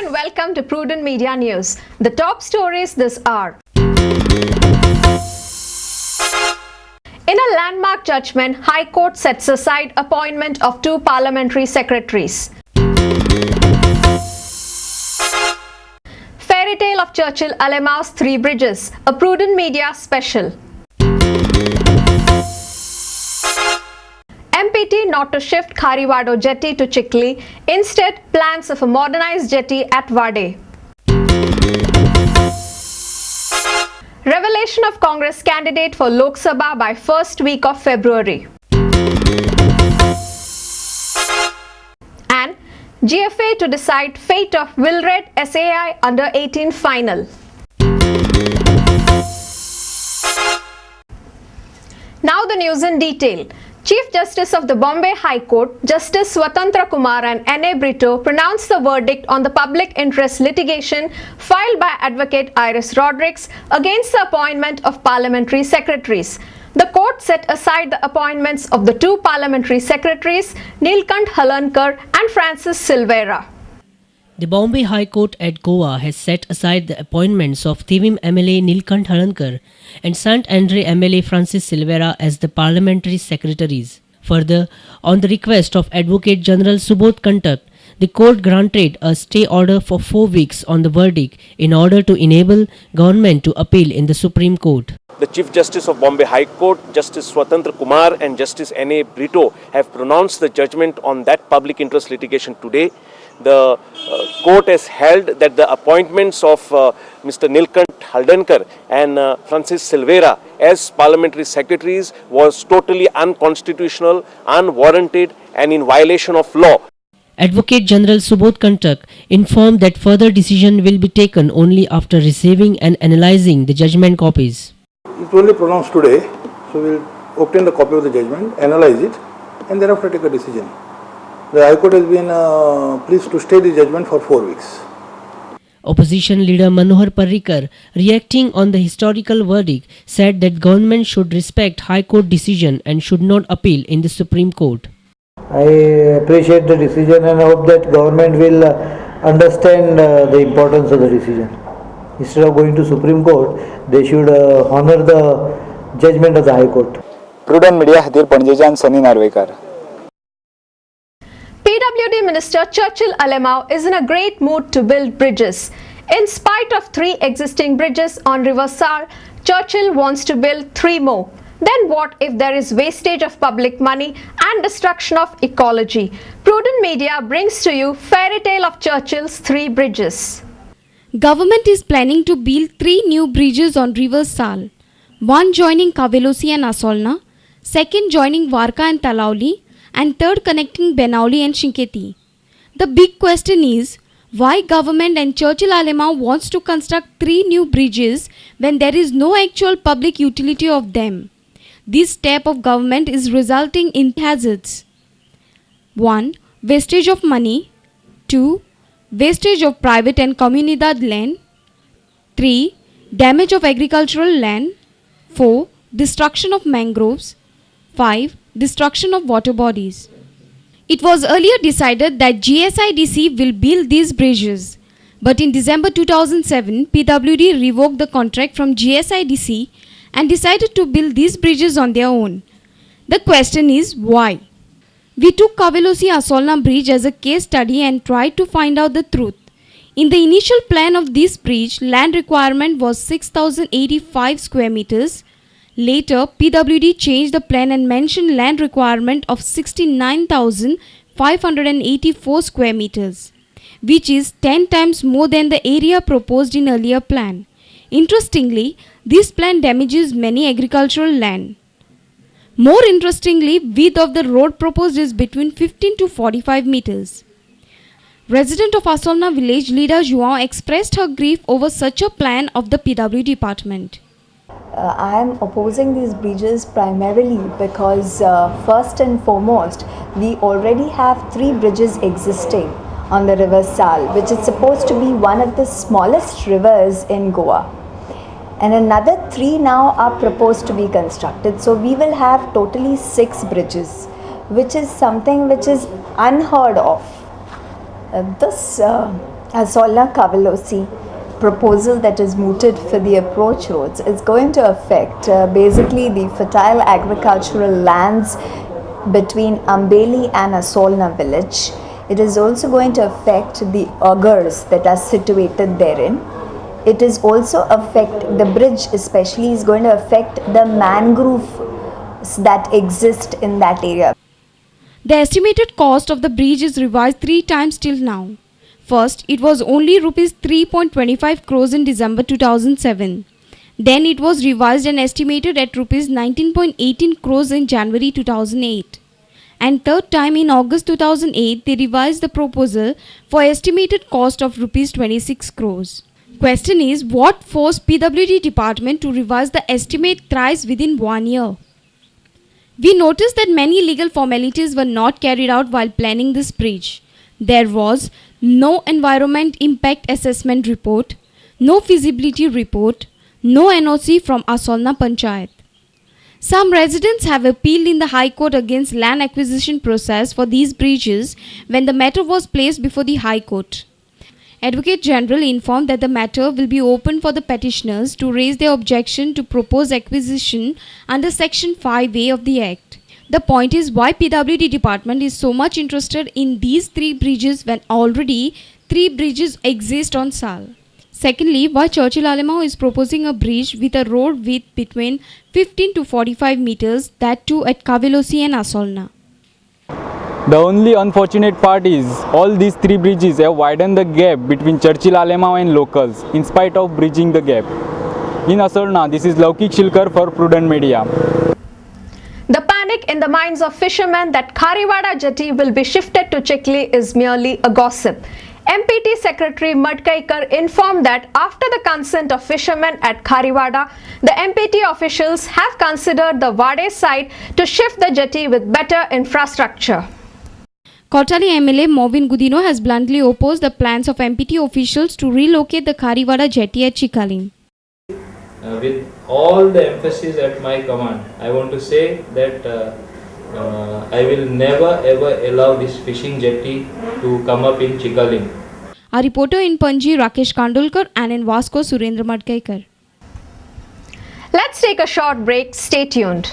and welcome to Prudent Media News. The top stories this hour. In a landmark judgment, High Court sets aside appointment of 2 parliamentary secretaries. Fairy tale of Churchill Alemau's 3 bridges, a Prudent Media special. MPT not to shift Kharivado jetty to Chikli, instead plans of a modernized jetty at Vade. Revelation of Congress candidate for Lok Sabha by first week of February. And GFA to decide fate of Wilred SAI under 18 final. Now the news in detail. Chief Justice of the Bombay High Court, Justice Swatantra Kumar and N.A. Brito pronounced the verdict on the public interest litigation filed by Advocate Iris Rodrigues against the appointment of parliamentary secretaries. The court set aside the appointments of the 2 parliamentary secretaries, Neelkanth Halankar and Francis Silvera. The Bombay High Court at Goa has set aside the appointments of Thivim MLA Neelkanth Halankar and St. Andre MLA Francis Silvera as the parliamentary secretaries. Further, on the request of Advocate General Subodh Kantak, the court granted a stay order for 4 weeks on the verdict in order to enable government to appeal in the Supreme Court. The Chief Justice of Bombay High Court, Justice Swatantra Kumar and Justice N.A. Brito have pronounced the judgment on that public interest litigation today. The court has held that the appointments of Mr. Neelkanth Halankar and Francis Silvera as parliamentary secretaries was totally unconstitutional, unwarranted and in violation of law. Advocate General Subodh Kantak informed that further decision will be taken only after receiving and analyzing the judgment copies. It will be pronounced today, so we will obtain the copy of the judgment, analyze it and thereafter take a decision. The High Court has been pleased to stay the judgment for 4 weeks. Opposition leader Manohar Parrikar, reacting on the historical verdict, said that government should respect High Court decision and should not appeal in the Supreme Court. I appreciate the decision and hope that government will understand the importance of the decision. Instead of going to Supreme Court, they should honor the judgment of the High Court. Prudent Media Hadir Panjejan Sunny Narvekar. PWD Minister Churchill Alemau is in a great mood to build bridges. In spite of 3 existing bridges on River Sal, Churchill wants to build 3 more. Then what if there is wastage of public money and destruction of ecology? Prudent Media brings to you Fairy Tale of Churchill's 3 bridges. Government is planning to build 3 new bridges on River Sal. One joining Kavelosi and Asolna, second joining Varka and Talauli, and third connecting Benauli and Shinketi. The big question is, why government and Churchill Alemau wants to construct 3 new bridges when there is no actual public utility of them? This step of government is resulting in hazards. 1. Wastage of money. 2. Wastage of private and comunidad land. 3. Damage of agricultural land. 4. Destruction of mangroves. 5. Destruction of water bodies. It was earlier decided that GSIDC will build these bridges. But in December 2007, PWD revoked the contract from GSIDC and decided to build these bridges on their own. The question is why? We took Kavelosi Asolna bridge as a case study and tried to find out the truth. In the initial plan of this bridge, land requirement was 6,085 square meters. Later, PWD changed the plan and mentioned land requirement of 69,584 square meters, which is 10 times more than the area proposed in earlier plan. Interestingly, this plan damages many agricultural land. More interestingly, width of the road proposed is between 15 to 45 meters. Resident of Asolna village, Lida João, expressed her grief over such a plan of the PW department. I am opposing these bridges primarily because first and foremost, we already have 3 bridges existing on the river Sal, which is supposed to be one of the smallest rivers in Goa. And another 3 now are proposed to be constructed. So we will have totally 6 bridges, which is something which is unheard of. Asolna Kavalosi proposal that is mooted for the approach roads is going to affect basically the fertile agricultural lands between Ambeli and Asolna village. It is also going to affect the augurs that are situated therein. It is also affect the bridge, especially is going to affect the mangroves that exist in that area. The estimated cost of the bridge is revised 3 times till now. First, it was only rupees 3.25 crores in December 2007. Then it was revised and estimated at rupees 19.18 crores in January 2008. And third time in August 2008, they revised the proposal for estimated cost of rupees 26 crores. Question is, what forced PWD department to revise the estimate thrice within 1 year? We noticed that many legal formalities were not carried out while planning this bridge. There was no environment impact assessment report, no feasibility report, no NOC from Asolna Panchayat. Some residents have appealed in the High Court against land acquisition process for these bridges when the matter was placed before the High Court. Advocate General informed that the matter will be open for the petitioners to raise their objection to proposed acquisition under Section 5A of the Act. The point is why PWD department is so much interested in these 3 bridges when already 3 bridges exist on Sal. Secondly, why Churchill Alemao is proposing a bridge with a road width between 15 to 45 meters, that too at Kavelosi and Asolna. The only unfortunate part is all these 3 bridges have widened the gap between Churchill Alemao and locals in spite of bridging the gap. In Asolna, this is Laukik Shilkar for Prudent Media. The panic in the minds of fishermen that Khariwada jetty will be shifted to Chikli is merely a gossip. MPT Secretary Madkaikar informed that after the consent of fishermen at Khariwada, the MPT officials have considered the Wade site to shift the jetty with better infrastructure. Kottali MLA Movin Gudino has bluntly opposed the plans of MPT officials to relocate the Khariwada jetty at Chikalim. With all the emphasis at my command, I want to say that I will never ever allow this fishing jetty to come up in Chikalim. Our reporter in Panji, Rakesh Kandolkar, and in Vasco, Surendra Madkaikar. Let's take a short break. Stay tuned.